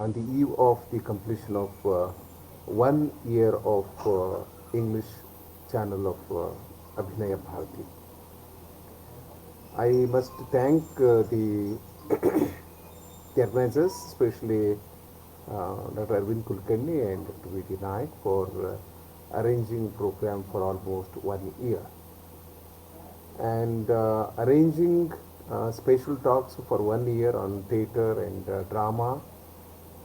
on the eve of the completion of 1 year of English channel of Abhinaya Bharati. I must thank the organizers, especially Dr. Arvind Kulkarni and Dr. V.T. Naik for arranging program for almost 1 year and arranging special talks for 1 year on theatre and drama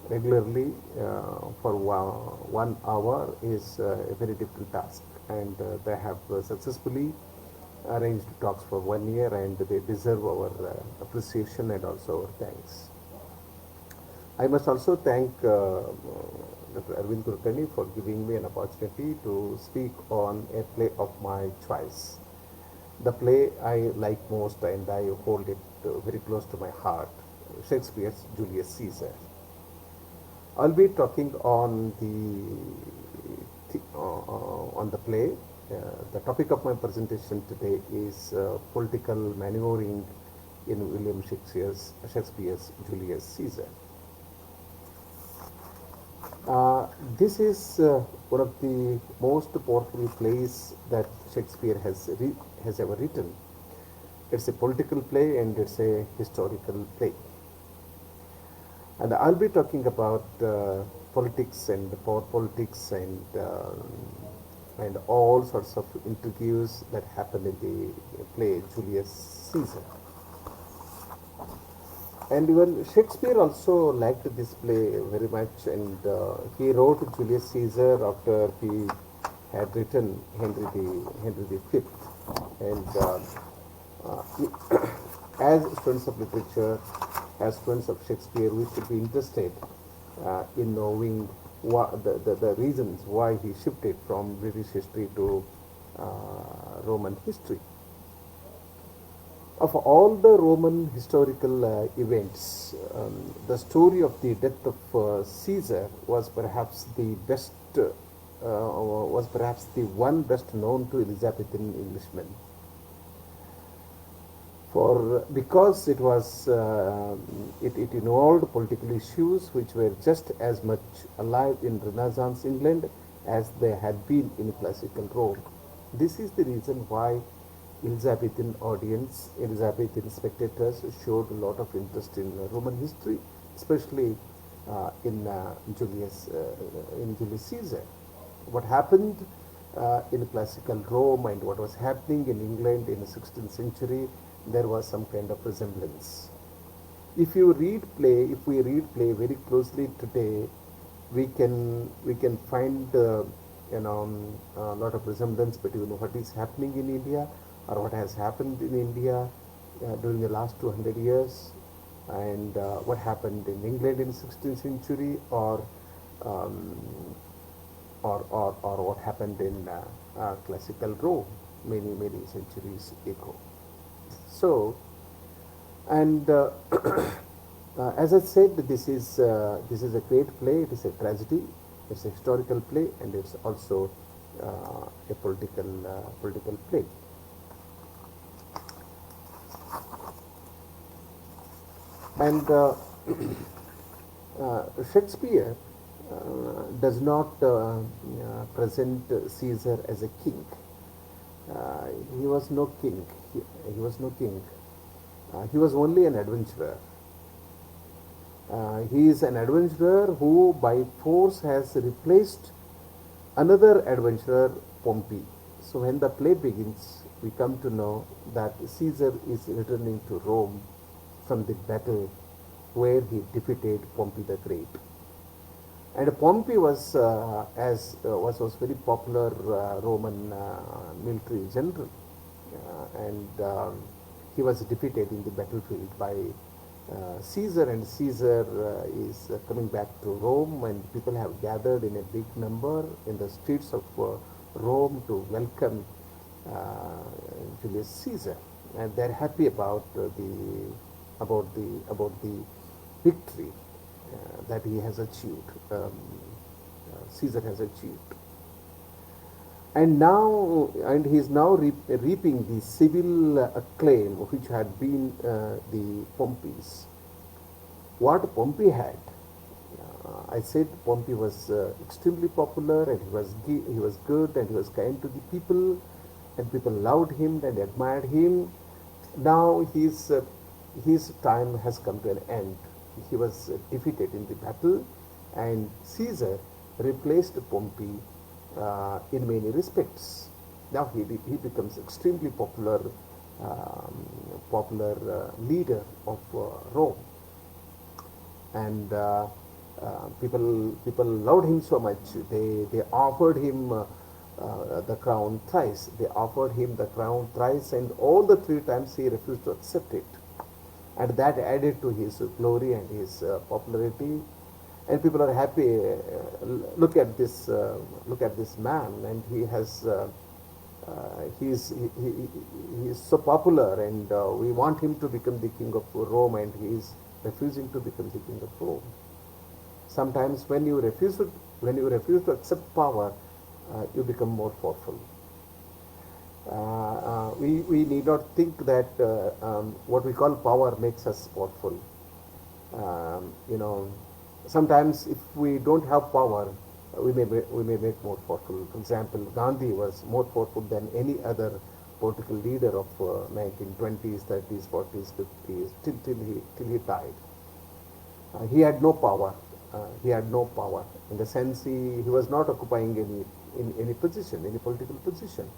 regularly for 1 hour is a very difficult task, and they have successfully arranged talks for 1 year, and they deserve our appreciation and also our thanks. I must also thank Dr. Arvind Kulkarni for giving me an opportunity to speak on a play of my choice. The play I like most and I hold it very close to my heart, Shakespeare's Julius Caesar. I'll be talking on the play. The topic of my presentation today is political maneuvering in William Shakespeare's Julius Caesar. This is one of the most powerful plays that Shakespeare has ever written. It's a political play and it's a historical play. And I'll be talking about politics and power politics and all sorts of intrigues that happen in the play Julius Caesar. And even Shakespeare also liked this play very much, and he wrote Julius Caesar after he had written Henry V. And as students of literature, as students of Shakespeare, we should be interested in knowing the reasons why he shifted from British history to Roman history. Of all the Roman historical events, the story of the death of Caesar was perhaps the best, was perhaps the one best known to Elizabethan Englishmen. Because it was it involved political issues which were just as much alive in Renaissance England as they had been in classical Rome. This is the reason why Elizabethan spectators showed a lot of interest in Roman history, especially in Julius Caesar. What happened in classical Rome and what was happening in England in the 16th century, there was some kind of resemblance. If we read play very closely today, we can find a lot of resemblance between what is happening in India or what has happened in India during the last 200 years and what happened in England in the 16th century or what happened in classical Rome many centuries ago. So, and as I said, this is a great play. It is a tragedy. It's a historical play, and it's also a political play. And Shakespeare does not present Caesar as a king. He was no king. He was no king. He was only an adventurer. He is an adventurer who by force has replaced another adventurer, Pompey. So when the play begins, we come to know that Caesar is returning to Rome from the battle where he defeated Pompey the Great. And Pompey was very popular Roman military general, and he was defeated in the battlefield by Caesar. And Caesar is coming back to Rome, and people have gathered in a big number in the streets of Rome to welcome Julius Caesar, and they're happy about the victory that he has achieved, Caesar has achieved. And he is now reaping the civil acclaim which had been the Pompey's. What Pompey had, I said Pompey was extremely popular, and he was good, and he was kind to the people, and people loved him and admired him. Now his time has come to an end. He was defeated in the battle, and Caesar replaced Pompey in many respects. Now he becomes extremely popular leader of Rome, and people loved him so much. They offered him the crown thrice. They offered him the crown thrice, and all the three times he refused to accept it. And that added to his glory and his popularity. And people are happy. Look at this man, and he is so popular, and we want him to become the king of Rome, and he is refusing to become the king of Rome. Sometimes when you refuse to accept power, you become more powerful. We need not think that what we call power makes us powerful. You know, sometimes if we don't have power, we may make more powerful. For example, Gandhi was more powerful than any other political leader of 1920s, 30s, 40s, 50s, till he died. He had no power. He had no power in the sense he was not occupying any position, any political position,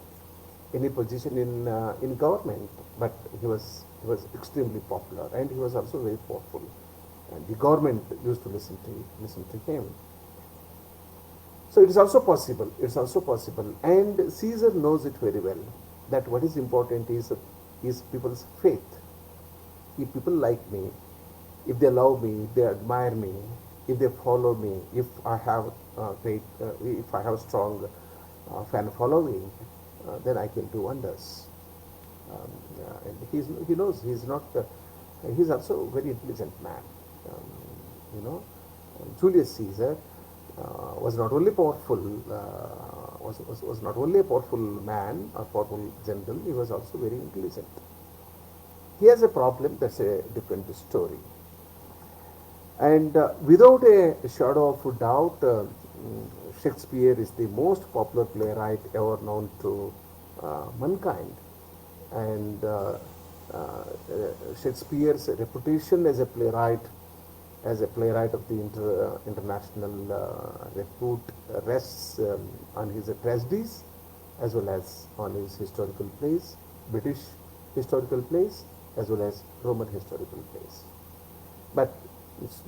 any position in government. But he was extremely popular, and he was also very powerful. And the government used to listen to him. So it is also possible. It's also possible, and Caesar knows it very well. That what is important is people's faith. If people like me, if they love me, if they admire me, if they follow me, if I have if I have strong fan following, then I can do wonders. And he knows he's not. He's also a very intelligent man. Um, you know, Julius Caesar was not only powerful, was not only a powerful man or powerful general. He was also very intelligent. He has a problem. That's a different story. And without a shadow of doubt, Shakespeare is the most popular playwright ever known to mankind. And Shakespeare's reputation as a playwright of the international repute rests on his tragedies as well as on his historical plays, British historical plays as well as Roman historical plays. But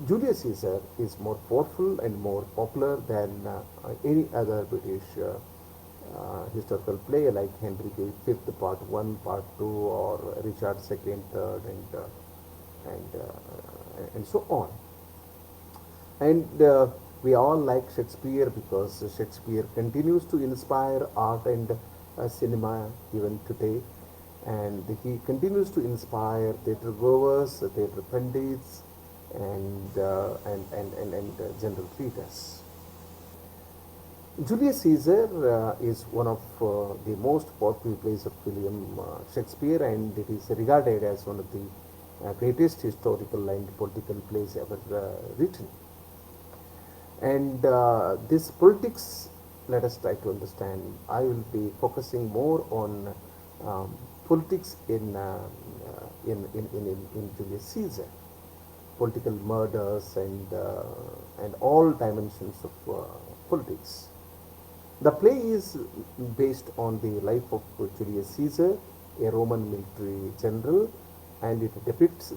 Julius Caesar is more powerful and more popular than any other British historical play like Henry V, Part 1, Part 2, or Richard II, 3rd, and so on. And we all like Shakespeare because Shakespeare continues to inspire art and cinema even today, and he continues to inspire theatre goers, theatre pundits, and general readers. Julius Caesar is one of the most powerful plays of William Shakespeare, and it is regarded as one of the greatest historical and political plays ever written. And this politics, let us try to understand. I will be focusing more on politics in Julius Caesar, political murders and all dimensions of politics. The play is based on the life of Julius Caesar, a Roman military general, and it depicts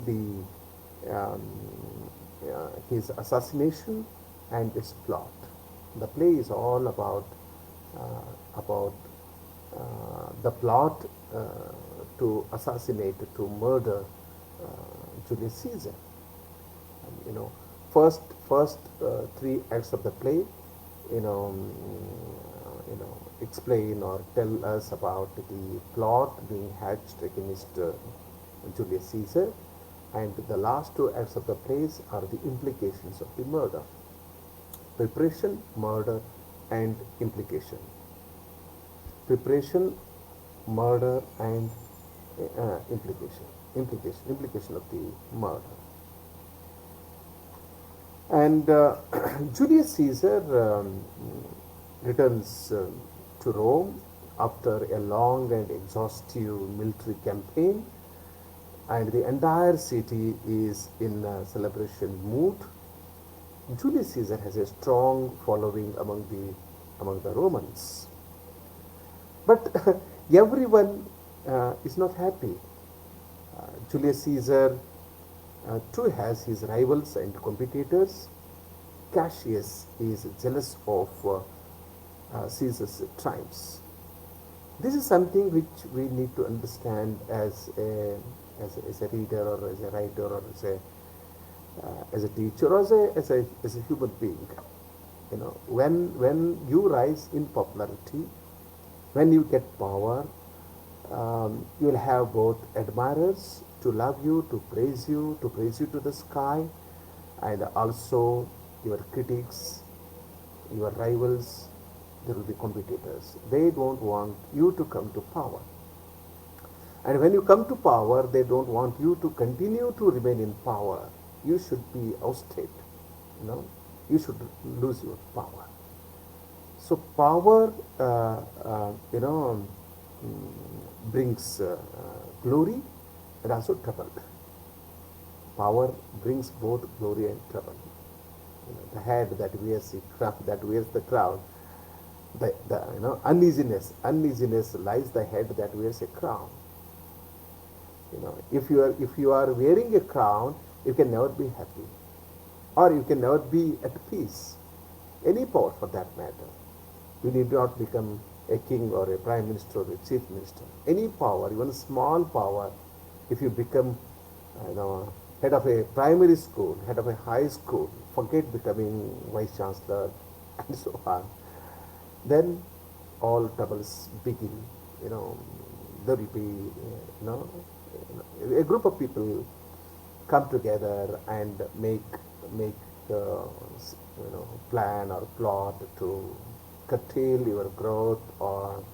his assassination and its plot. The play is all about the plot to assassinate, to murder Julius Caesar. You know, first three acts of the play, explain or tell us about the plot being hatched against Julius Caesar, and the last two acts of the plays are the implications of the murder. Preparation, murder, and implication. Preparation, murder, and implication of the murder. And Julius Caesar returns to Rome after a long and exhaustive military campaign, and the entire city is in a celebration mood. Julius Caesar has a strong following among the Romans, but everyone is not happy. Julius Caesar too has his rivals and competitors. Cassius is jealous of Caesar's triumphs. This is something which we need to understand as a reader or as a writer or as a teacher or as a human being. You know, when you rise in popularity, when you get power, you will have both admirers to love you, to praise you to the sky, and also your critics, your rivals. There will be competitors. They don't want you to come to power. And when you come to power, they don't want you to continue to remain in power. You should be ousted. You know, you should lose your power. So power, brings glory and also trouble. Power brings both glory and trouble. You know, the head that wears the crown, the uneasiness lies the head that wears a crown. You know, if you are wearing a crown, you can never be happy, or you can never be at peace. Any power for that matter. You need not become a king or a prime minister or a chief minister. Any power, even a small power, if you become, head of a primary school, head of a high school, forget becoming vice chancellor, and so on. Then all troubles begin. You know, there will be, a group of people come together and make plan or plot to curtail your growth or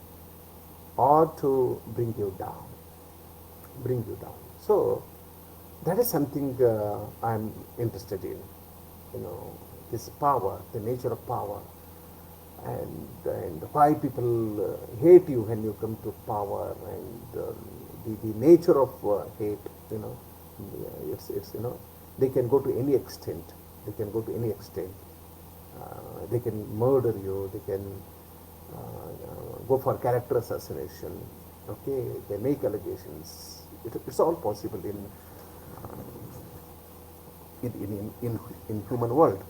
to bring you down. So that is something I'm interested in. You know, this power, the nature of power, and why people hate you when you come to power, and the nature of hate. You know, it's they can go to any extent. They can murder you. They can go for character assassination. Okay, they make allegations. It's all possible in human world.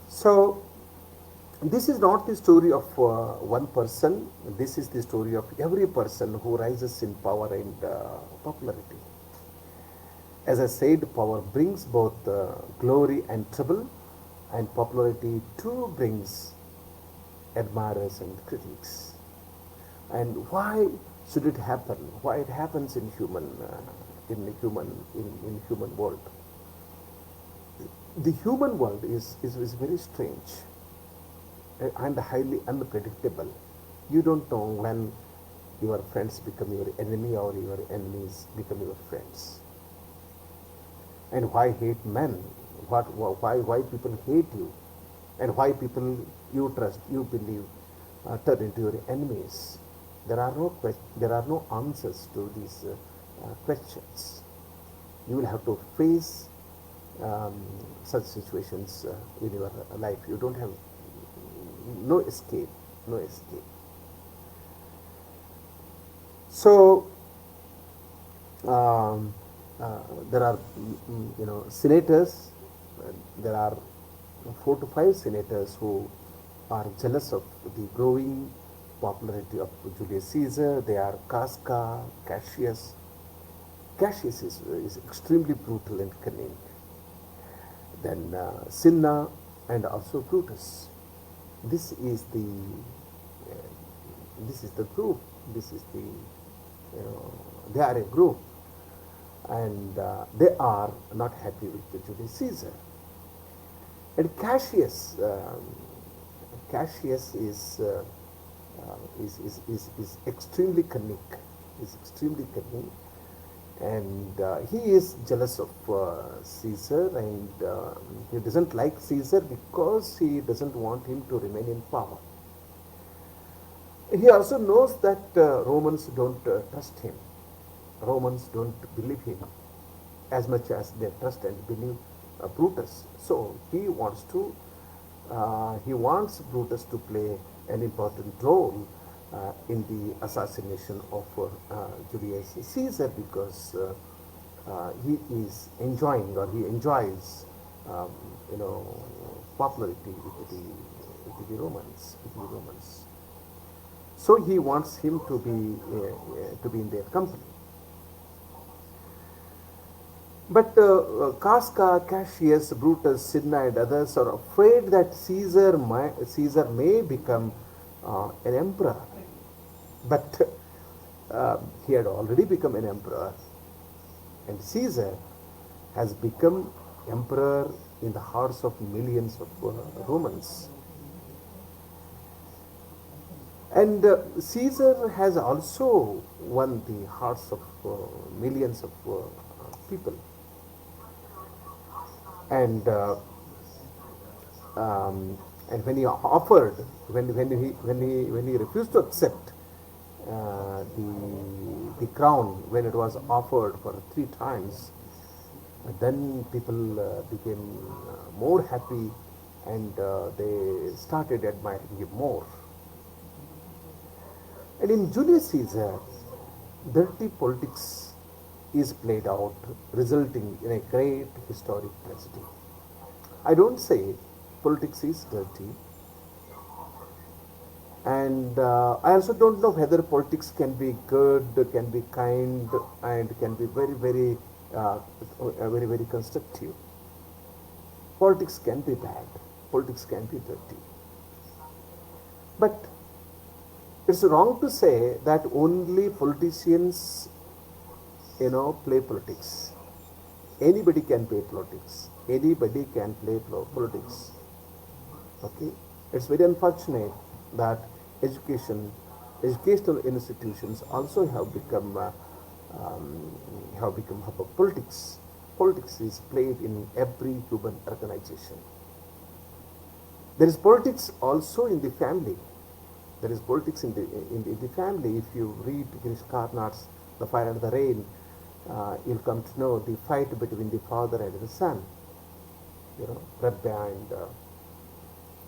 So this is not the story of one person. This is the story of every person who rises in power and popularity. As I said, power brings both glory and trouble, and popularity too brings admirers and critics. And why should it happen? Why it happens in human world? The human world is very strange and highly unpredictable. You don't know when your friends become your enemy or your enemies become your friends. And why hate men? Why people hate you? And why people you trust, you believe, turn into your enemies? There are no answers to these questions. You will have to face such situations in your life. You don't have no escape. So there are senators. There are 4 to 5 senators who are jealous of the growing popularity of Julius Caesar. They are Casca, Cassius. Cassius is extremely brutal and cunning. Then Cinna and also Brutus. This is the group. They are a group, and they are not happy with Julius Caesar. And Cassius is extremely cunning. and he is jealous of Caesar, and he doesn't like Caesar because he doesn't want him to remain in power. He also knows that Romans don't trust him. Romans don't believe him as much as they trust and believe Brutus. So he wants Brutus to play an important role in the assassination of Julius Caesar, because he is enjoying, or he enjoys um, you know popularity with the Romans, so he wants him to be in their company. But Casca, Cassius, Brutus, Cinna, and others are afraid that Caesar may become an emperor. But he had already become an emperor, and Caesar has become emperor in the hearts of millions of Romans. And Caesar has also won the hearts of millions of people. And and when he offered, when he refused to accept the crown, when it was offered for 3 times, then people became more happy, and they started admiring him more. And in Julius Caesar, dirty politics is played out, resulting in a great historic tragedy. I don't say politics is dirty, and I also don't know whether politics can be good, can be kind, and can be very constructive. Politics can be bad, politics can be dirty. But it's wrong to say that only politicians, play politics. Anybody can play politics. Anybody can play politics. Okay, it's very unfortunate that educational institutions also have become hub of politics. Politics is played in every human organization. There is politics also in the family. There is politics in the family. If you read Girish Karnad's The Fire and the Rain, you'll come to know the fight between the father and the son. Rabba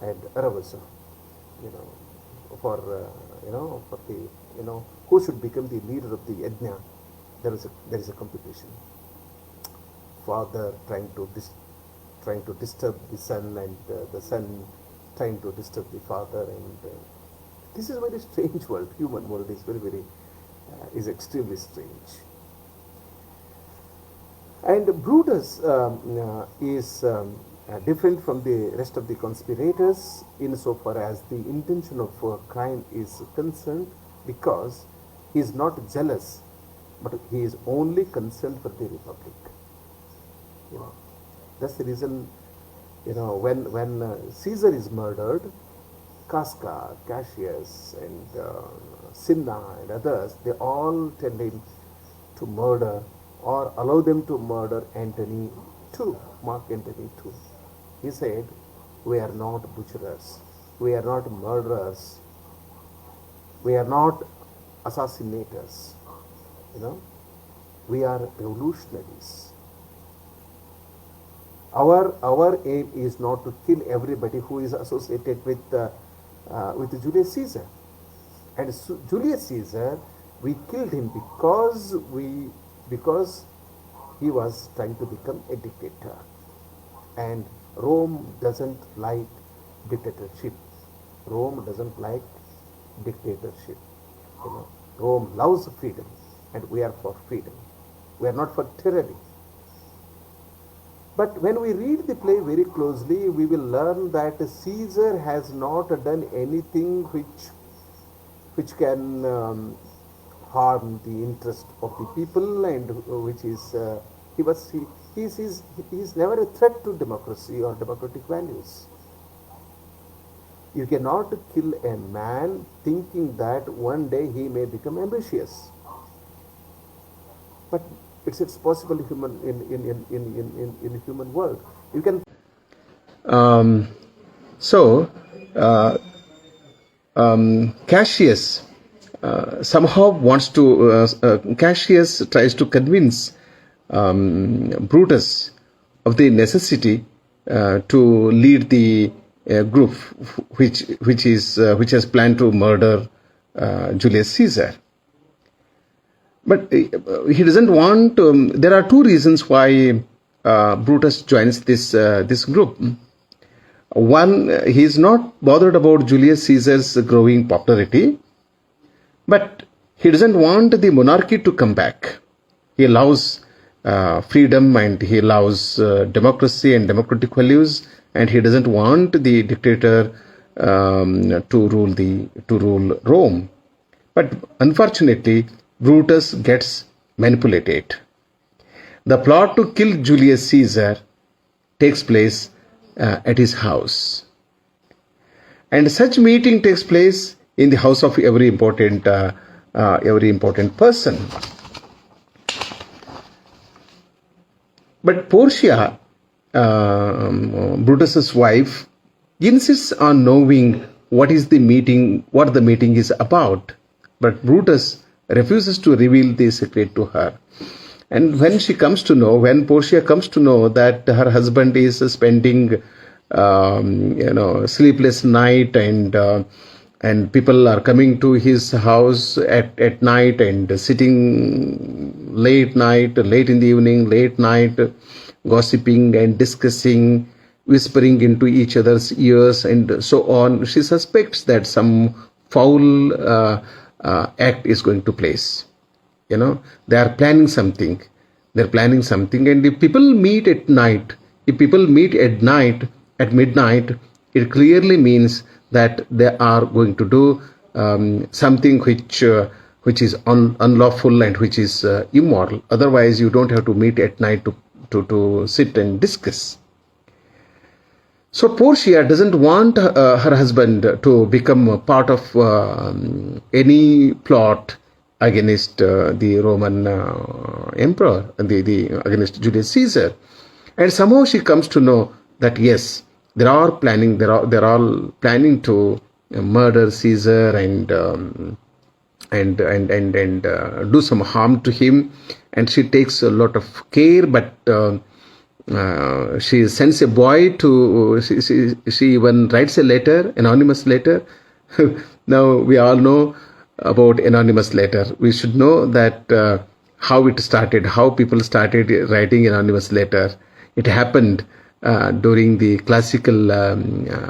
and Aravasa. For the who should become the leader of the yajna. There is a competition. Father trying to disturb the son, and the son trying to disturb the father, and this is a very strange world. Human world is is extremely strange. And Brutus is different from the rest of the conspirators insofar as the intention of crime is concerned, because he is not jealous, but he is only concerned for the republic. That's the reason. When Caesar is murdered, Casca, Cassius, and Cinna and others, they all tell him to murder, or allow them to murder Antony too, Mark Antony too. He said, "We are not butcherers, we are not murderers, we are not assassinators, we are revolutionaries. Our aim is not to kill everybody who is associated with Julius Caesar. And Julius Caesar, we killed him because he was trying to become a dictator. And Rome doesn't like dictatorship. Rome doesn't like dictatorship. Rome loves freedom, and we are for freedom. We are not for tyranny." But when we read the play very closely, we will learn that Caesar has not done anything which can harm the interest of the people, and which is he is never a threat to democracy or democratic values. You cannot kill a man thinking that one day he may become ambitious. But It's possible in human world. You can. Um, so, uh, Cassius somehow wants to, Cassius tries to convince Brutus of the necessity to lead the group which has planned to murder Julius Caesar. But he doesn't want. There are two reasons why Brutus joins this group. One, he is not bothered about Julius Caesar's growing popularity, but he doesn't want the monarchy to come back. He allows freedom, and he allows democracy and democratic values, and he doesn't want the dictator to rule Rome. But unfortunately, Brutus gets manipulated. The plot to kill Julius Caesar takes place at his house, and such meeting takes place in the house of every important person. But Portia, Brutus's wife, insists on knowing what the meeting is about. But Brutus refuses to reveal the secret to her. And when Portia comes to know that her husband is spending, sleepless night, and people are coming to his house at night and sitting late in the evening, late night, gossiping and discussing, whispering into each other's ears and so on, she suspects that some foul act is going to place. They are planning something. And if people meet at midnight, it clearly means that they are going to do something which is unlawful and which is immoral. Otherwise, you don't have to meet at night to sit and discuss. So Portia doesn't want her husband to become a part of any plot against the Roman emperor, against Julius Caesar. And somehow she comes to know that yes, they're all planning to murder Caesar and do some harm to him. And she takes a lot of care, but she sends a boy to. She even writes a letter, anonymous letter. Now we all know about anonymous letter. We should know that how it started, how people started writing anonymous letter. It happened during the classical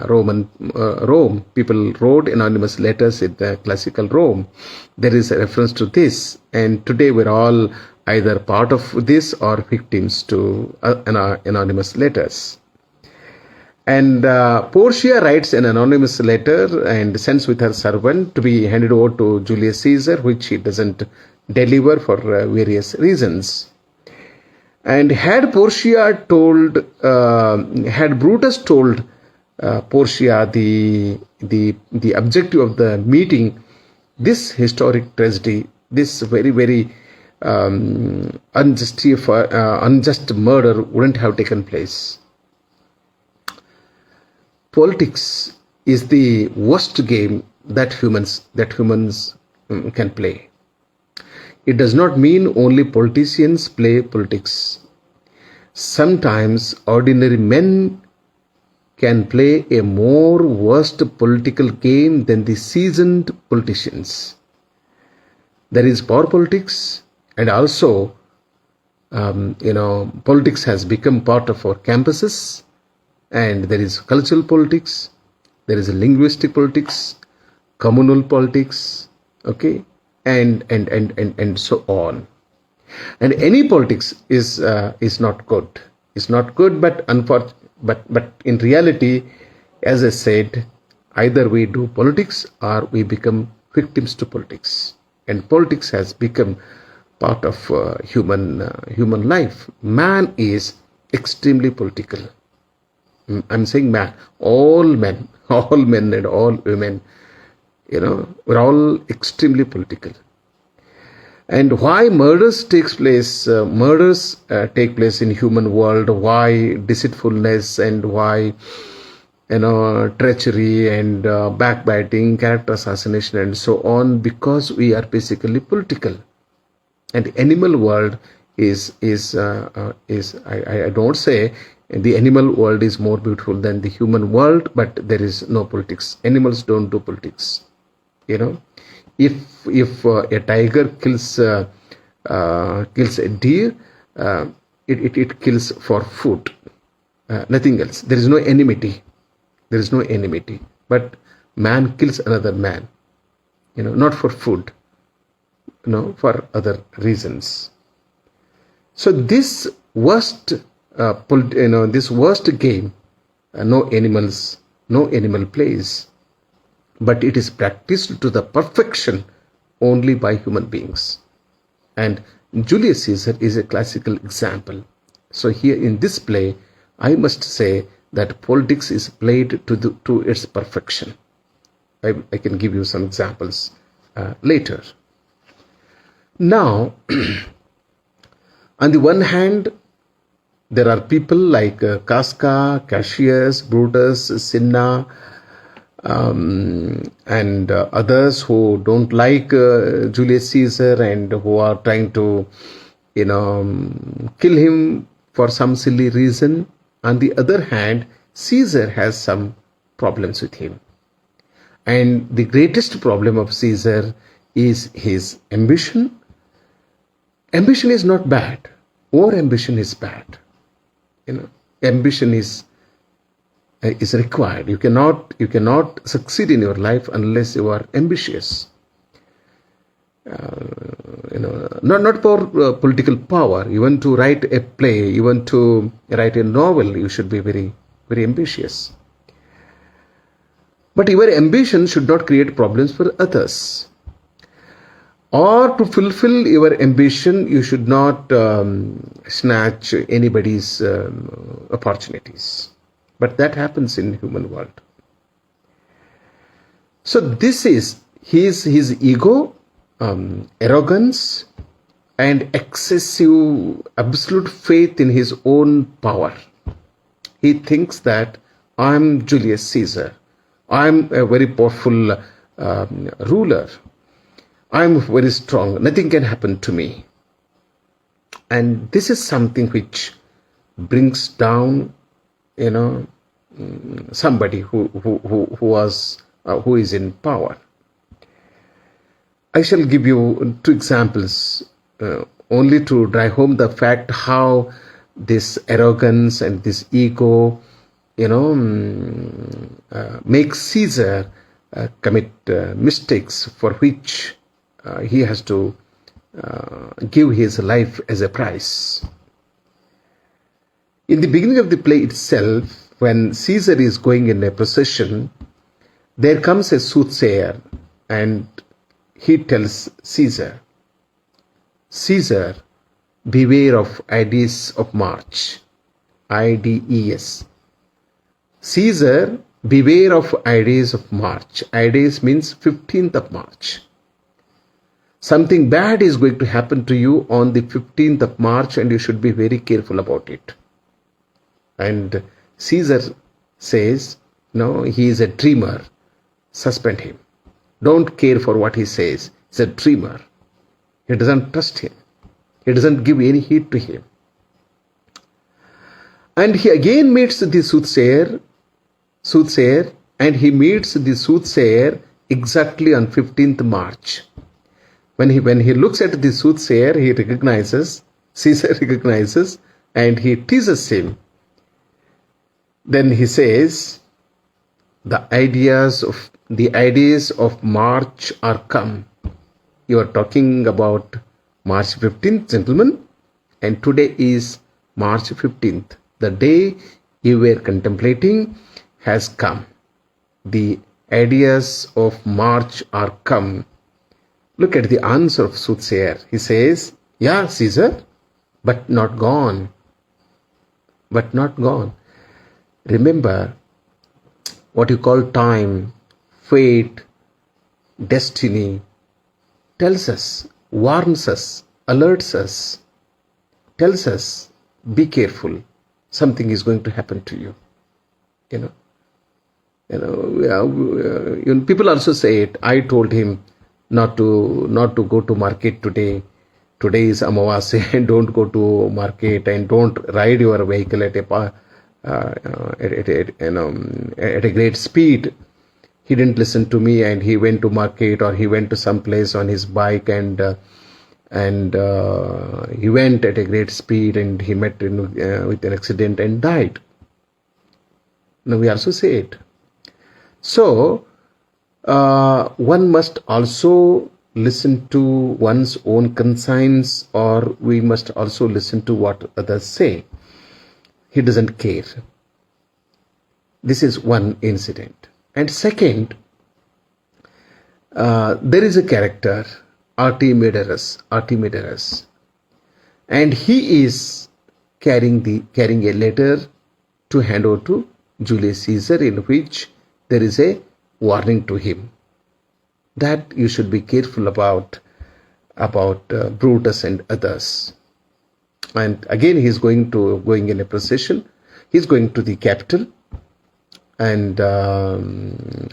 Rome. People wrote anonymous letters in the classical Rome. There is a reference to this, and today we're all either part of this or victims to anonymous letters. And Portia writes an anonymous letter and sends with her servant to be handed over to Julius Caesar, which he doesn't deliver for various reasons. And had Brutus told Portia the objective of the meeting, this historic tragedy, this very, very unjust murder wouldn't have taken place. Politics is the worst game that humans can play. It does not mean only politicians play politics. Sometimes ordinary men can play a more worst political game than the seasoned politicians. There is power politics, and also politics has become part of our campuses, and there is cultural politics, there is linguistic politics, communal politics, okay, and so on. And any politics is not good. It's not good, but in reality, as I said, either we do politics or we become victims to politics. And politics has become part of human life. Man is extremely political. I'm saying man, all men and all women, we're all extremely political. And why murders take place in human world, why deceitfulness, and why treachery and backbiting, character assassination, and so on, because we are basically political. And animal world is I don't say the animal world is more beautiful than the human world, but there is no politics. Animals don't do politics. If a tiger kills a deer, it kills for food, nothing else. There is no enmity. But man kills another man, not for food, for other reasons. So this worst game, no animal plays, but it is practiced to the perfection only by human beings. And Julius Caesar is a classical example. So here in this play, I must say that politics is played to its perfection. I can give you some examples later. Now, on the one hand, there are people like Casca, Cassius, Brutus, Cinna, and others who don't like Julius Caesar and who are trying to kill him for some silly reason. On the other hand, Caesar has some problems with him, and the greatest problem of Caesar is his ambition. Ambition is not bad. Over ambition is bad. Ambition is required. You cannot succeed in your life unless you are ambitious. Not for political power. You want to write a play, you want to write a novel, you should be very, very ambitious. But your ambition should not create problems for others. Or to fulfill your ambition, you should not snatch anybody's opportunities. But that happens in human world. So this is his ego, arrogance, and excessive, absolute faith in his own power. He thinks that I'm Julius Caesar. I'm a very powerful ruler. I'm very strong. Nothing can happen to me. And this is something which brings down, somebody who is in power. I shall give you two examples only to drive home the fact how this arrogance and this ego, makes Caesar commit mistakes for which he has to give his life as a price. In the beginning of the play itself, when Caesar is going in a procession, there comes a soothsayer and he tells Caesar, Caesar, beware of Ides of March. IDES. Caesar, beware of Ides of March. Ides means 15th of March. Something bad is going to happen to you on the 15th of March and you should be very careful about it. And Caesar says, no, he is a dreamer. Suspend him. Don't care for what he says. He's a dreamer. He doesn't trust him. He doesn't give any heed to him. And he again meets the soothsayer, and he meets the soothsayer exactly on 15th March. When he looks at the soothsayer, Caesar recognizes, and he teases him. Then he says, the ideas of March are come. You are talking about March 15th, gentlemen, and today is March 15th. The day you were contemplating has come. The ideas of March are come. Look at the answer of soothsayer. He says, yeah, Caesar, but not gone. But not gone. Remember, what you call time, fate, destiny, tells us warns us, alerts us, tells us, be careful, something is going to happen to you. People also say it. I told him not to go to market today. Today is Amavasya, and don't go to market, and don't ride your vehicle at a great speed. He didn't listen to me, and he went to market, or he went to some place on his bike, and he went at a great speed, and he met with an accident and died. Now we also say it. So one must also listen to one's own conscience, or we must also listen to what others say. He doesn't care. This is one incident. And second, there is a character, Artemiderus, and he is carrying a letter to hand over to Julius Caesar, in which there is a warning to him that you should be careful about Brutus and others. And again, he is going in a procession. He is going to the capital, and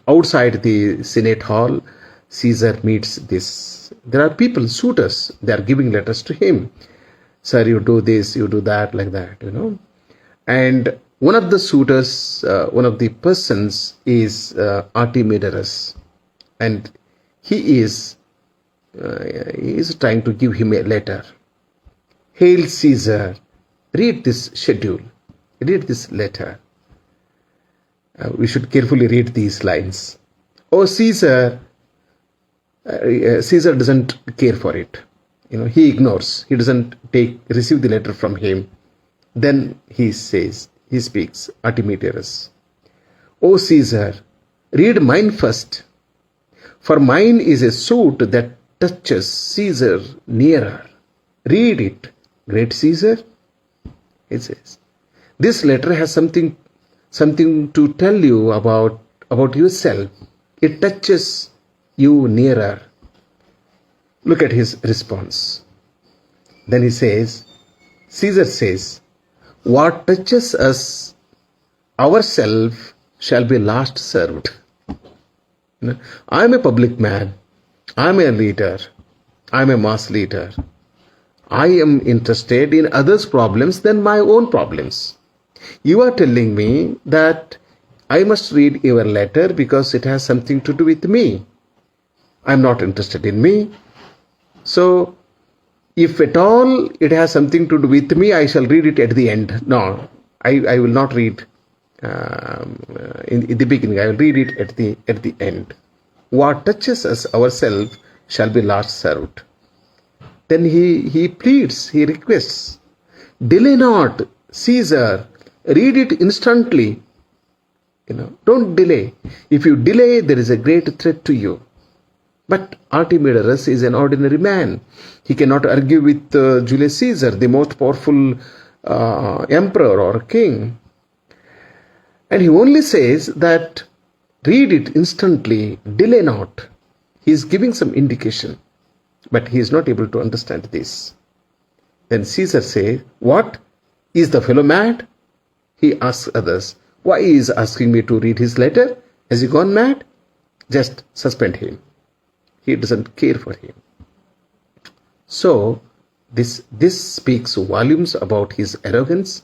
outside the Senate hall, Caesar meets this. There are people, suitors. They are giving letters to him. Sir, you do this, you do that, like that, And one of the suitors, one of the persons is Artemiderus, and he is trying to give him a letter. Hail Caesar, read this schedule, read this letter. We should carefully read these lines. Oh Caesar, Caesar doesn't care for it. He ignores. He doesn't receive the letter from him. Then he speaks, Artemiderus. O Caesar, read mine first, for mine is a suit that touches Caesar nearer. Read it, great Caesar. It says, this letter has something to tell you about yourself. It touches you nearer. Look at his response. Then he says, Caesar says, what touches us ourselves shall be last served. I am a public man. I am a leader. I am a mass leader. I am interested in others' problems than my own problems. You are telling me that I must read your letter because it has something to do with me. I am not interested in me. So, if at all it has something to do with me, I shall read it at the end. No, I will not read in the beginning. I will read it at the end. What touches us ourselves shall be last served. Then he pleads, he requests, delay not, Caesar, read it instantly. Don't delay. If you delay, there is a great threat to you. But Artemiderus is an ordinary man. He cannot argue with Julius Caesar, the most powerful emperor or king. And he only says that read it instantly, delay not. He is giving some indication, but he is not able to understand this. Then Caesar says, what? Is the fellow mad? He asks others, why he is asking me to read his letter? Has he gone mad? Just suspend him. He doesn't care for him. So this speaks volumes about his arrogance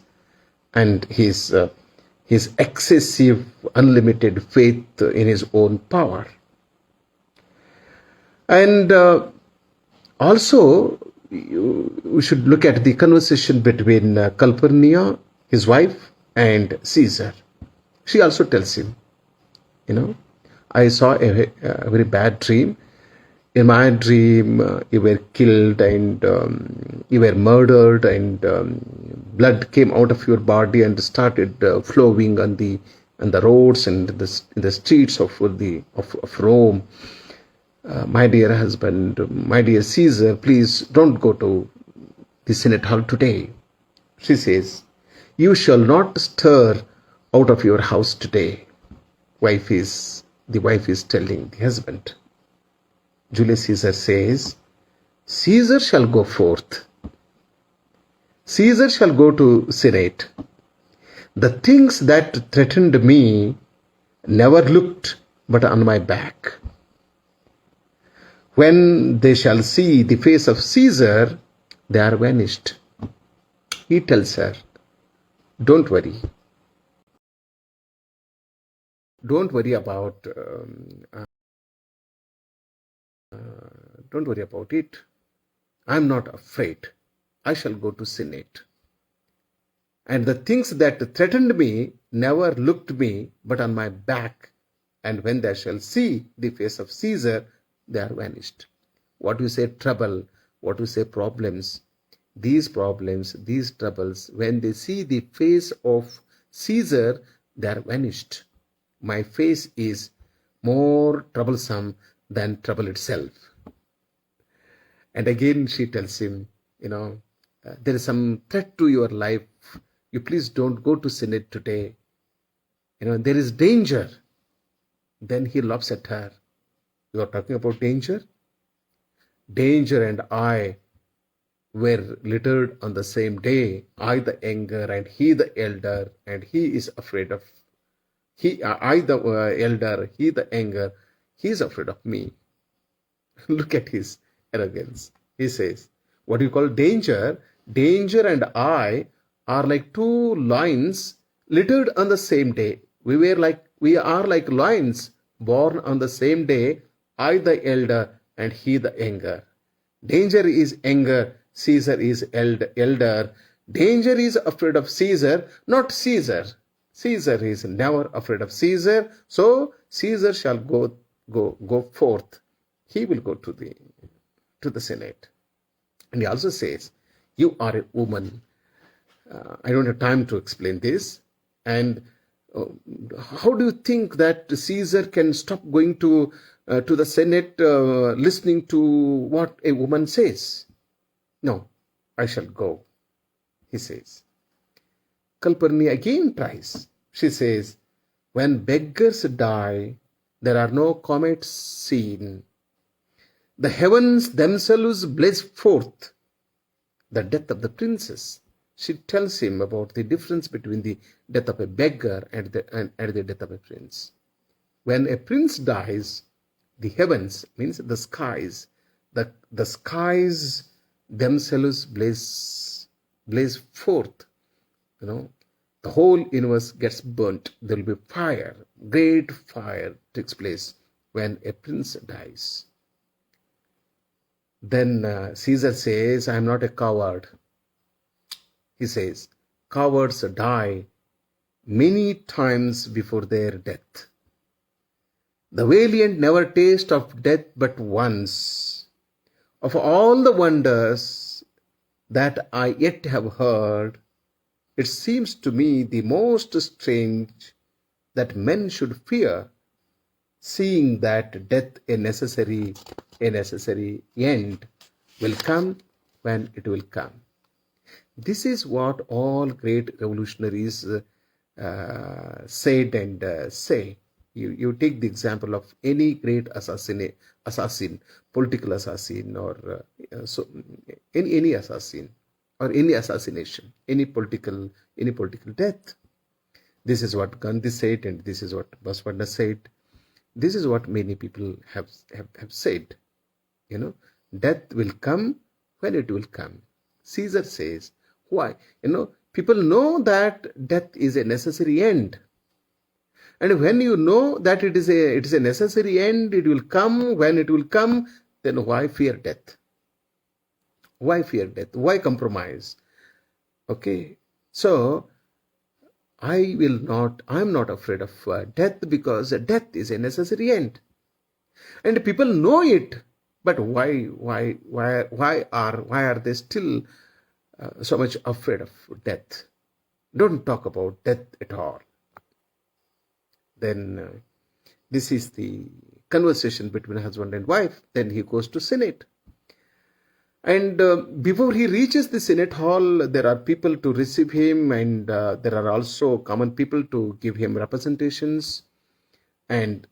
and his excessive, unlimited faith in his own power. And also, we should look at the conversation between Calpurnia, his wife, and Caesar. She also tells him, I saw a very bad dream. In my dream, you were killed and you were murdered, and blood came out of your body and started flowing on the roads and in the streets of Rome. My dear husband, my dear Caesar, please don't go to the Senate hall today. She says, you shall not stir out of your house today. The wife is telling the husband. Julius Caesar says, Caesar shall go forth. Caesar shall go to Senate. The things that threatened me never looked but on my back. When they shall see the face of Caesar, they are vanished. He tells her, don't worry. Don't worry about don't worry about it. I'm not afraid. I shall go to Senate. And the things that threatened me never looked me but on my back. And when they shall see the face of Caesar, they are vanished. What you say trouble, what you say problems, these troubles, when they see the face of Caesar, they are vanished. My face is more troublesome than trouble itself. And again she tells him, there is some threat to your life. You please don't go to Senate today. There is danger. Then he laughs at her. You are talking about danger? Danger and I were littered on the same day. I the younger and he the elder, and he is afraid of I the elder, he the younger. He is afraid of me. Look at his arrogance. He says, what do you call danger? Danger and I are like two lions littered on the same day. We are like lions born on the same day, I the elder and he the younger. Danger is younger, Caesar is elder. Danger is afraid of Caesar, not Caesar. Caesar is never afraid of Caesar, so Caesar shall go forth. He will go to the Senate. And he also says, you are a woman. I don't have time to explain this. And how do you think that Caesar can stop going to the Senate listening to what a woman says? No, I shall go, he says. Kalparni again tries. She says, when beggars die, there are no comets seen. The heavens themselves blaze forth the death of the princess. She tells him about the difference between the death of a beggar and the death of a prince. When a prince dies, the heavens, means the skies, the skies themselves blaze forth. The whole universe gets burnt. There will be fire, great fire takes place when a prince dies. Then Caesar says, I am not a coward. He says, cowards die many times before their death. The valiant never taste of death but once. Of all the wonders that I yet have heard, it seems to me the most strange that men should fear, seeing that death a necessary end will come when it will come. This is what all great revolutionaries said and say. You take the example of any great assassin, political assassin, or any assassin, or any assassination, any political death. This is what Gandhi said, and this is what Basavaraj said. This is what many people have said. Death will come when it will come. Caesar says, why? People know that death is a necessary end. And when you know that it is a necessary end, it will come when it will come, then why fear death? Why fear death? Why compromise? Okay. So, I am not afraid of death, because death is a necessary end. And people know it, but why are they still so much afraid of death? Don't talk about death at all. Then this is the conversation between husband and wife. Then he goes to Senate. And before he reaches the Senate hall, there are people to receive him, and there are also common people to give him representations. and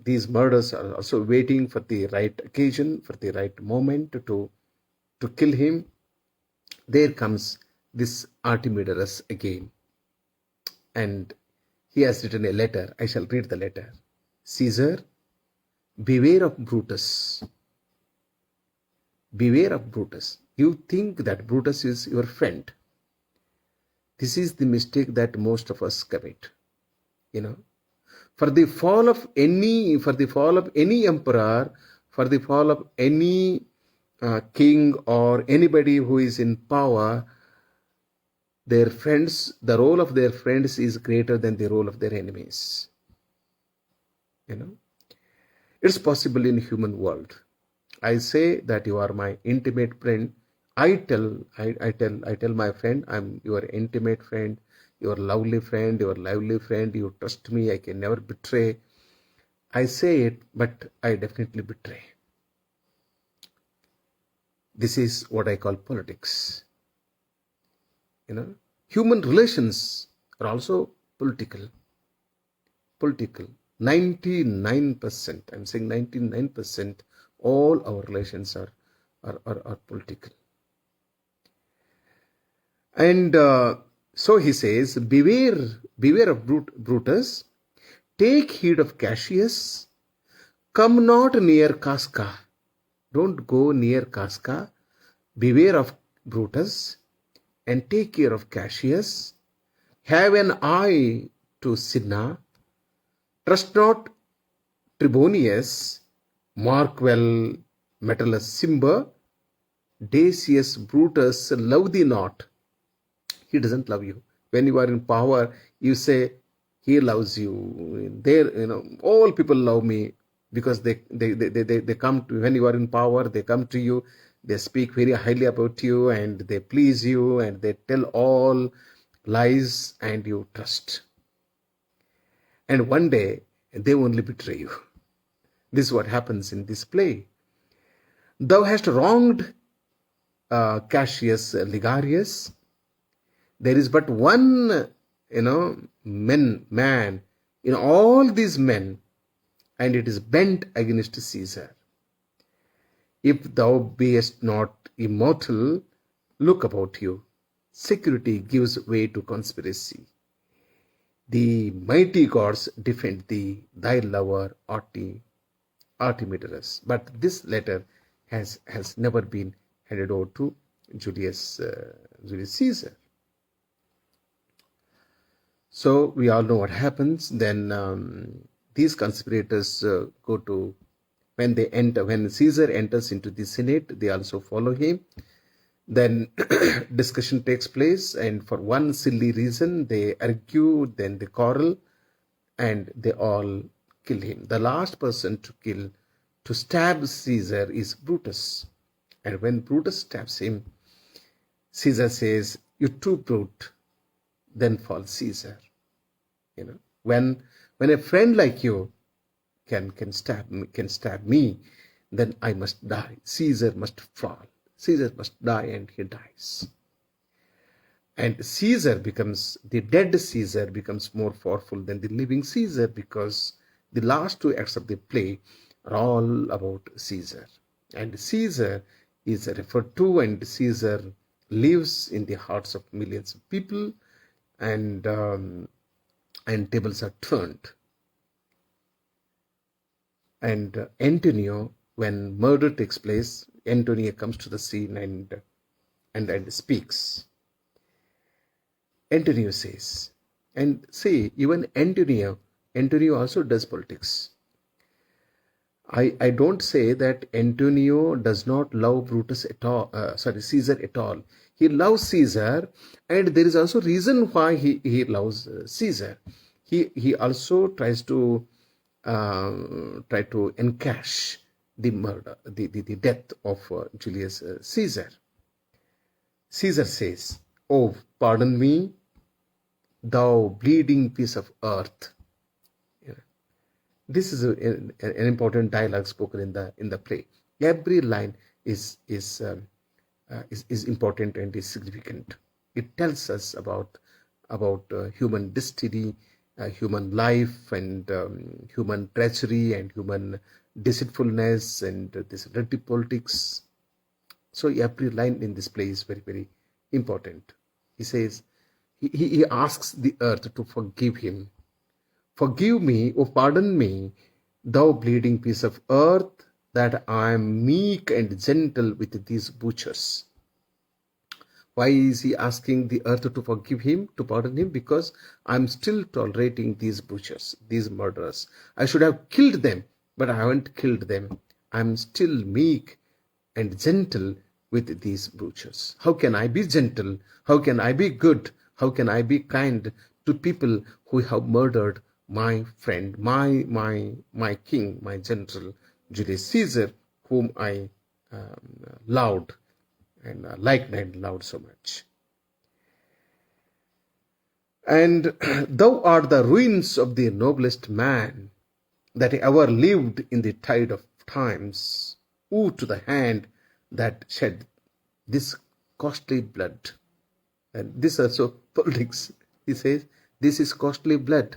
these murders are also waiting for the right occasion, for the right moment to kill him. There comes this Artemiderus again, and he has written a letter. I shall read the letter. Caesar, beware of Brutus. Beware of Brutus. You think that Brutus is your friend. This is the mistake that most of us commit. For the fall of any emperor, for the fall of any king or anybody who is in power, their friends, the role of their friends is greater than the role of their enemies. It's possible in human world. I say that you are my intimate friend. I tell my friend, I'm your intimate friend, your lovely friend, your lively friend. You trust me. I can never betray. I say it, but I definitely betray. This is what I call politics. Human relations are also political. 99%, I'm saying 99%, all our relations are political. And so he says, beware of Brutus, take heed of Cassius, come not near Casca. Don't go near Casca. Beware of Brutus and take care of Cassius. Have an eye to Cinna. Trust not Trebonius. Mark well Metellus Cimber. Decius Brutus, love thee not. He doesn't love you. When you are in power, you say, he loves you. All people love me because they come to, when you are in power, they come to you, they speak very highly about you and they please you and they tell all lies and you trust. And one day, they only betray you. This is what happens in this play. Thou hast wronged Cassius Ligarius. There is but one, man in all these men, and it is bent against Caesar. If thou beest not immortal, look about you. Security gives way to conspiracy. The mighty gods defend thee, thy lover Artemiderus. But this letter has never been handed over to Julius Caesar. So we all know what happens. Then these conspirators go to, when Caesar enters into the Senate, they also follow him. Then discussion takes place, and for one silly reason, they argue, then they quarrel, and they all kill him. The last person to stab Caesar is Brutus. And when Brutus stabs him, Caesar says, you too brute. Then falls Caesar. When a friend like you can stab me, then I must die. Caesar must fall. Caesar must die, and he dies. And the dead Caesar becomes more powerful than the living Caesar, because the last two acts of the play are all about Caesar. And Caesar is referred to, and Caesar lives in the hearts of millions of people, and tables are turned. And Antonio, when murder takes place, Antonio comes to the scene and speaks. Antonio says, and see, even Antonio also does politics. I don't say that Antonio does not love Caesar at all. He loves Caesar, and there is also reason why he loves Caesar. He also tries to encash the murder, the death of Julius Caesar. Caesar says, oh, pardon me, thou bleeding piece of earth. This is an important dialogue spoken in the play. Every line is important and is significant. It tells us about human destiny human life and human treachery and human deceitfulness and this dirty politics. So every line in this play is very, very important. He says, he asks the earth to forgive him. Forgive me, oh pardon me, thou bleeding piece of earth, that I am meek and gentle with these butchers. Why is he asking the earth to forgive him, to pardon him? Because I'm still tolerating these butchers, these murderers. I should have killed them, but I haven't killed them. I'm still meek and gentle with these butchers. How can I be gentle? How can I be good? How can I be kind to people who have murdered my friend, my king, my general, Julius Caesar, whom I loved and liked and loved so much? And thou art the ruins of the noblest man that ever lived in the tide of times. Woe to the hand that shed this costly blood. And this also politics. He says, this is costly blood.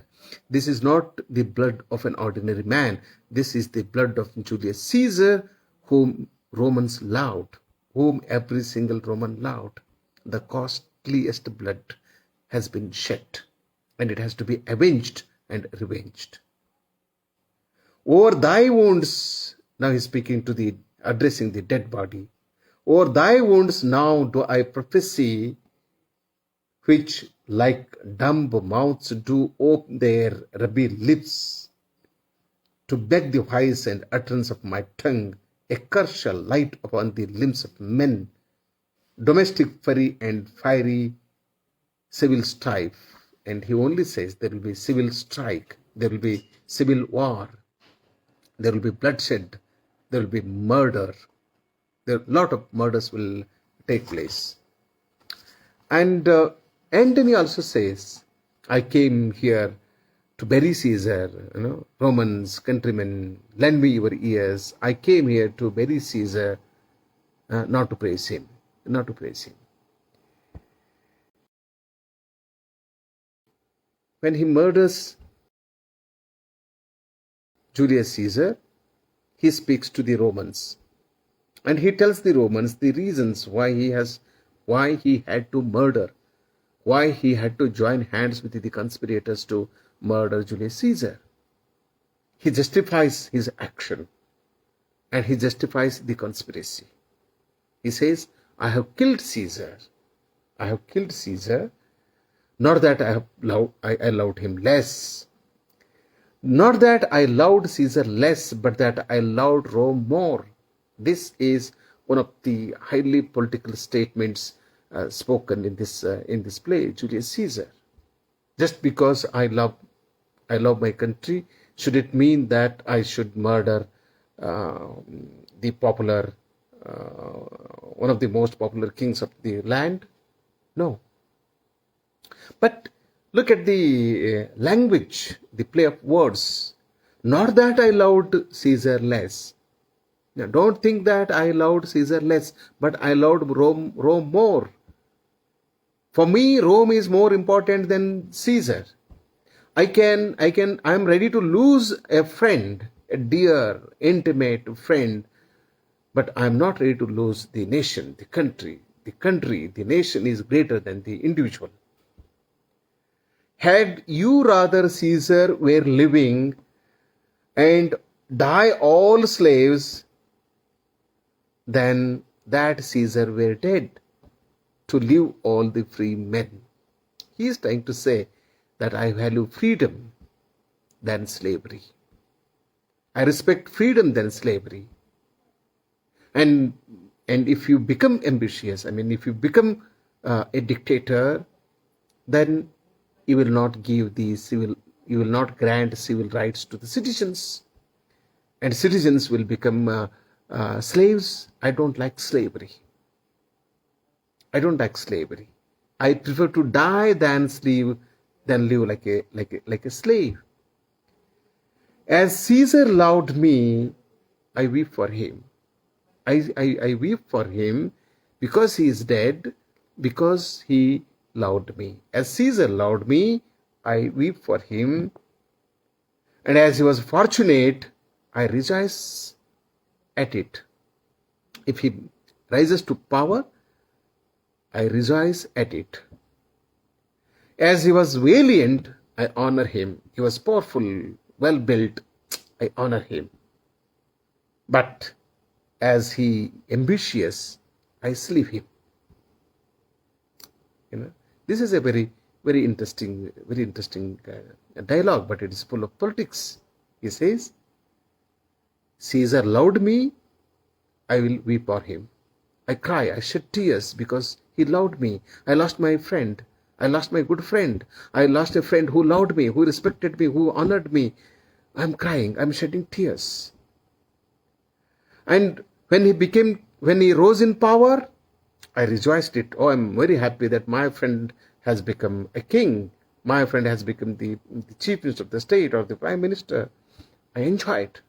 This is not the blood of an ordinary man. This is the blood of Julius Caesar, whom Romans loved, whom every single Roman loved. The costliest blood has been shed, and it has to be avenged and revenged. Over thy wounds, now he's speaking to the, addressing the dead body. Over thy wounds now do I prophesy, which like dumb mouths do open their ruby lips, to beg the voice and utterance of my tongue. A curse shall light upon the limbs of men, domestic fury and fiery civil strife. And he only says there will be civil strike, there will be civil war, there will be bloodshed, there will be murder. A lot of murders will take place. And Antony also says, I came here to bury Caesar, Romans, countrymen, lend me your ears. I came here to bury Caesar, not to praise him, not to praise him. When he murders Julius Caesar, he speaks to the Romans. And he tells the Romans the reasons why he had to murder, why he had to join hands with the conspirators to murder Julius Caesar. He justifies his action and he justifies the conspiracy. He says, I have killed Caesar. I have killed Caesar, not that I loved him less. Not that I loved Caesar less, but that I loved Rome more. This is one of the highly political statements spoken in this play, Julius Caesar. Just because I love my country, should it mean that I should murder the popular, one of the most popular kings of the land? No. But look at the language, the play of words. Not that I loved Caesar less. Now, don't think that I loved Caesar less, but I loved Rome more. For me, Rome is more important than Caesar. I am ready to lose a friend, a dear, intimate friend, but I am not ready to lose the nation, the country. The nation is greater than the individual. Had you rather Caesar were living and die all slaves than that Caesar were dead, to live all the free men? He is trying to say that I value freedom than slavery. I respect freedom than slavery. And if you become ambitious, if you become a dictator, then you will not give you will not grant civil rights to the citizens, and citizens will become slaves. I don't like slavery. I don't like slavery. I prefer to die than live like a slave. As Caesar loved me, I weep for him. I weep for him because he is dead, because he loved me. As Caesar loved me, I weep for him. And as he was fortunate, I rejoice at it. If he rises to power, I rejoice at it. As he was valiant, I honor him. He was powerful, well built, I honor him. But as he ambitious, I sleep him. This is a very interesting dialogue, but it is full of politics. He says, Caesar loved me, I will weep for him. I cry, I shed tears because he loved me. I lost my friend. I lost my good friend. I lost a friend who loved me, who respected me, who honored me. I'm crying, I'm shedding tears. And when he rose in power, I rejoiced it. Oh, I'm very happy that my friend has become a king. My friend has become the chief minister of the state or the prime minister. I enjoy it.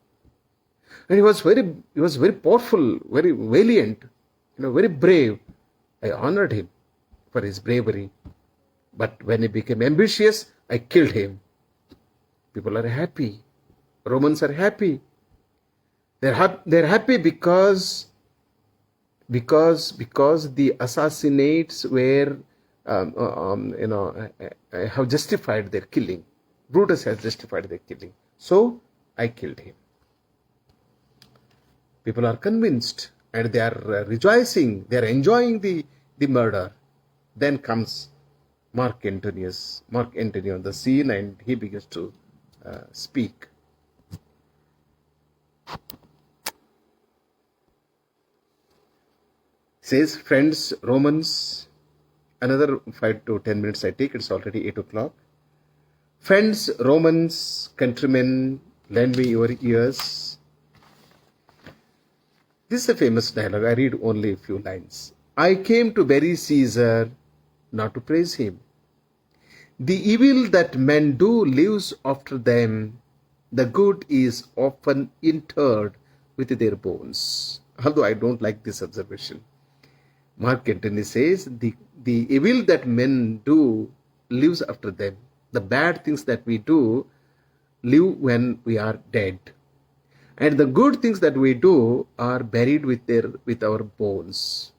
And he was very powerful, very valiant, very brave. I honored him for his bravery. But when he became ambitious, I killed him. People are happy. Romans are happy. They're happy because the assassinates were have justified their killing. Brutus has justified their killing. So I killed him. People are convinced and they are rejoicing. They are enjoying the murder. Then comes Mark Antony on the scene, and he begins to speak. Says, friends, Romans, another 5 to 10 minutes I take, it's already 8 o'clock. Friends, Romans, countrymen, lend me your ears. This is a famous dialogue. I read only a few lines. I came to bury Caesar, not to praise him. The evil that men do lives after them. The good is often interred with their bones. Although I don't like this observation. Mark Antony says, the evil that men do lives after them. The bad things that we do live when we are dead. And the good things that we do are buried with our bones.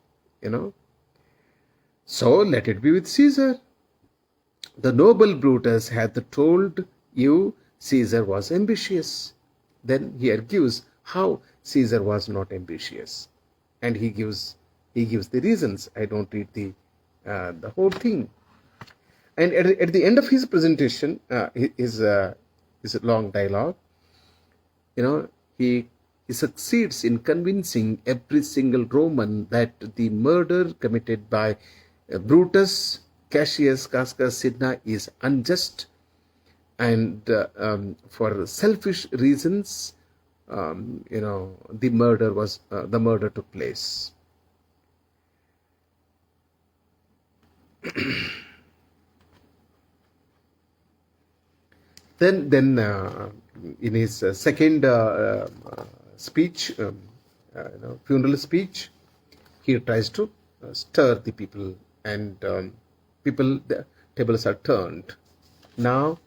So let it be with Caesar. The noble Brutus hath told you Caesar was ambitious. Then he argues how Caesar was not ambitious. And he gives the reasons. I don't read the whole thing. And at the end of his presentation, his long dialogue, he succeeds in convincing every single Roman that the murder committed by Brutus, Cassius, Casca, Cinna is unjust, and for selfish reasons, the murder took place. Then in his second speech, funeral speech, he tries to stir the people, and the tables are turned. Now,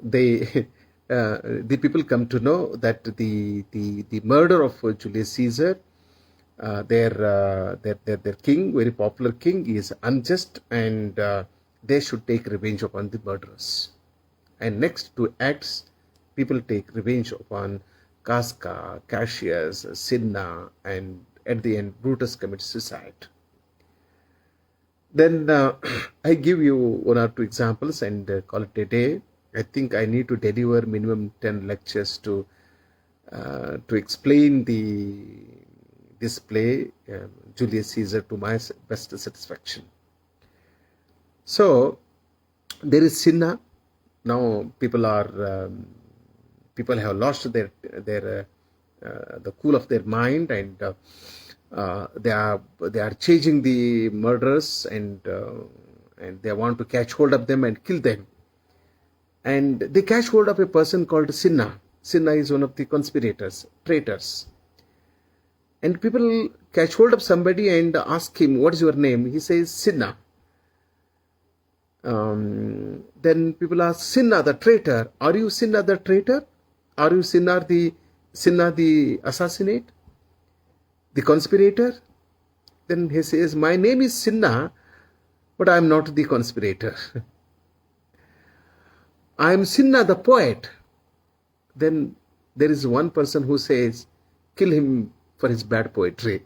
the people come to know that the murder of Julius Caesar, their king, very popular king, is unjust, and they should take revenge upon the murderers. And next 2 acts, people take revenge upon Casca, Cassius, Cinna, and at the end, Brutus commits suicide. Then I give you 1 or 2 examples and call it a day. I think I need to deliver minimum 10 lectures to explain this play, Julius Caesar, to my best satisfaction. So there is Cinna. Now people have lost the cool of their mind, and they are chasing the murderers, and they want to catch hold of them and kill them. And they catch hold of a person called Cinna. Cinna is one of the conspirators, traitors. And people catch hold of somebody and ask him, what is your name? He says, Cinna. Then people ask, Cinna the traitor, are you Cinna the traitor? Are you Cinna the assassinate, the conspirator? Then he says, my name is Cinna, but I am not the conspirator. I am Cinna the poet. Then there is one person who says, kill him for his bad poetry.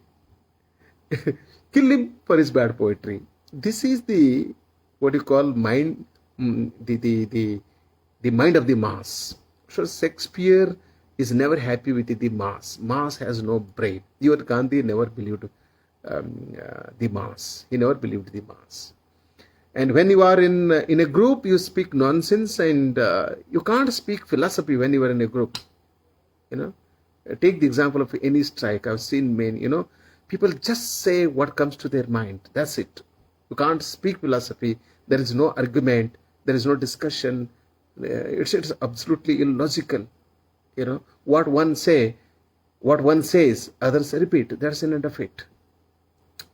Kill him for his bad poetry. This is the, what you call mind, the mind of the mass. So Shakespeare is never happy with the mass. Mass has no brain. Even Gandhi never believed the mass. He never believed the mass. And when you are in a group, you speak nonsense, and you can't speak philosophy when you are in a group. Take the example of any strike. I've seen many, people just say what comes to their mind. That's it. You can't speak philosophy. There is no argument. There is no discussion. It's absolutely illogical. What one says, others repeat. That's the end of it.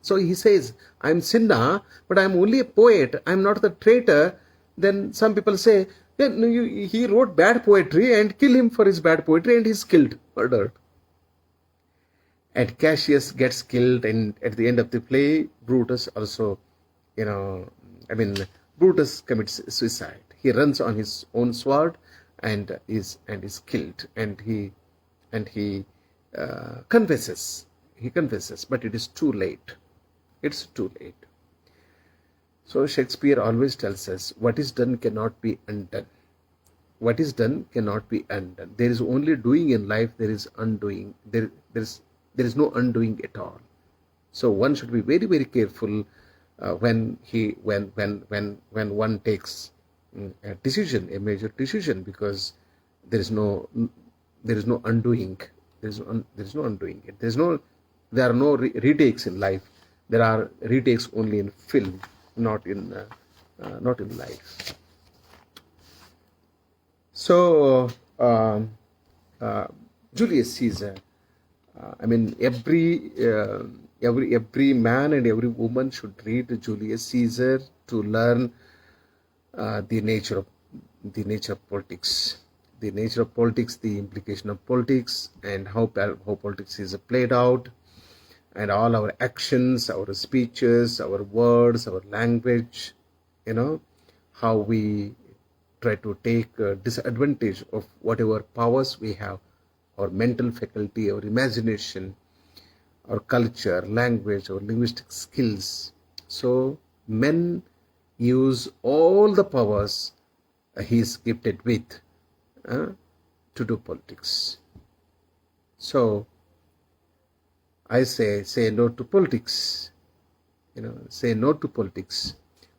So he says, I'm Cinna, but I'm only a poet. I'm not the traitor. Then some people say, he wrote bad poetry, and kill him for his bad poetry, and he's killed, murdered. And Cassius gets killed, and at the end of the play, Brutus also, Brutus commits suicide. He runs on his own sword and is killed, and he confesses. He confesses, but it is too late. It's too late. So Shakespeare always tells us, what is done cannot be undone. What is done cannot be undone. There is only doing in life. There is undoing. There is no undoing at all. So one should be very, very careful when one takes a decision, a major decision, because there is no undoing. There is no undoing it. There are no retakes in life. There are retakes only in film, not in life. So Julius Caesar. Every man and every woman should read Julius Caesar to learn the nature of politics, the implication of politics, and how politics is played out, and all our actions, our speeches, our words, our language, how we try to take disadvantage of whatever powers we have, our mental faculty, our imagination, our culture, language, our linguistic skills. So men use all the powers he is gifted with to do politics. So I say no to politics. Say no to politics.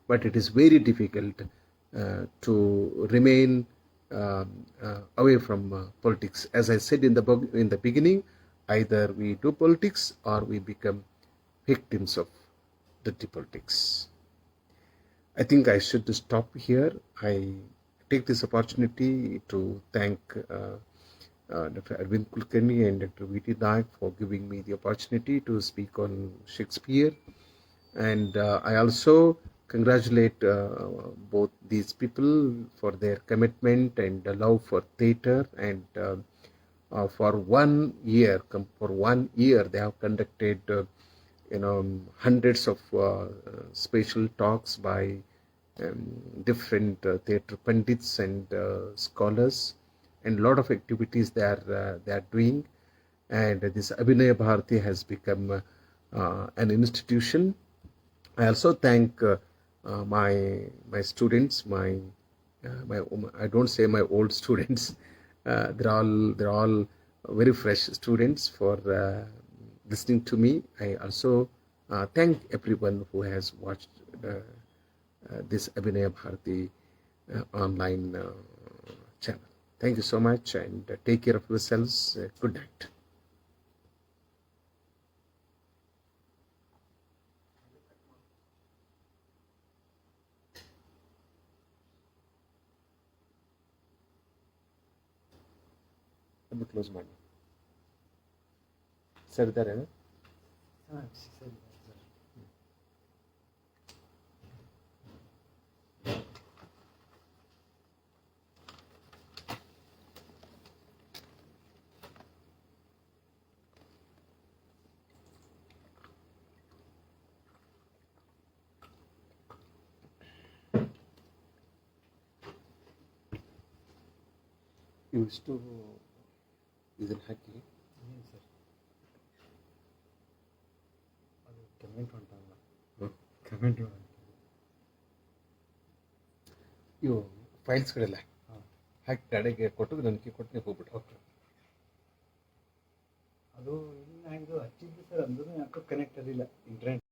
But it is very difficult to remain away from politics. As I said in the beginning, either we do politics or we become victims of dirty politics. I think I should stop here. I take this opportunity to thank Dr. Arvind Kulkarni and Dr. V.T. Naik for giving me the opportunity to speak on Shakespeare. And I also congratulate both these people for their commitment and love for theatre, and for 1 year they have conducted hundreds of special talks by different theatre pundits and scholars, and a lot of activities they are doing. And this Abhinaya Bharati has become an institution. I also thank my students, my I don't say my old students. They're all very fresh students for listening to me. I also thank everyone who has watched this Abhinaya Bharati online channel. Thank you so much, and take care of yourselves. Good night. Close ಮಾಡಿ sir ಇದ್ದಾರೆ. ಇವಿಷ್ಟು ಇದನ್ನು ಹಾಕಿ ಏನು sir ಅದು comment ಹೊಂಟಲ್ಲ comment ಇವು ಫೈಲ್ಸ್ಗಳೆಲ್ಲ ಹಾಂ ಹಾಕಿ ಕಡೆಗೆ ಕೊಟ್ಟು ನನಗೆ ಕೊಟ್ಟು ನೀವು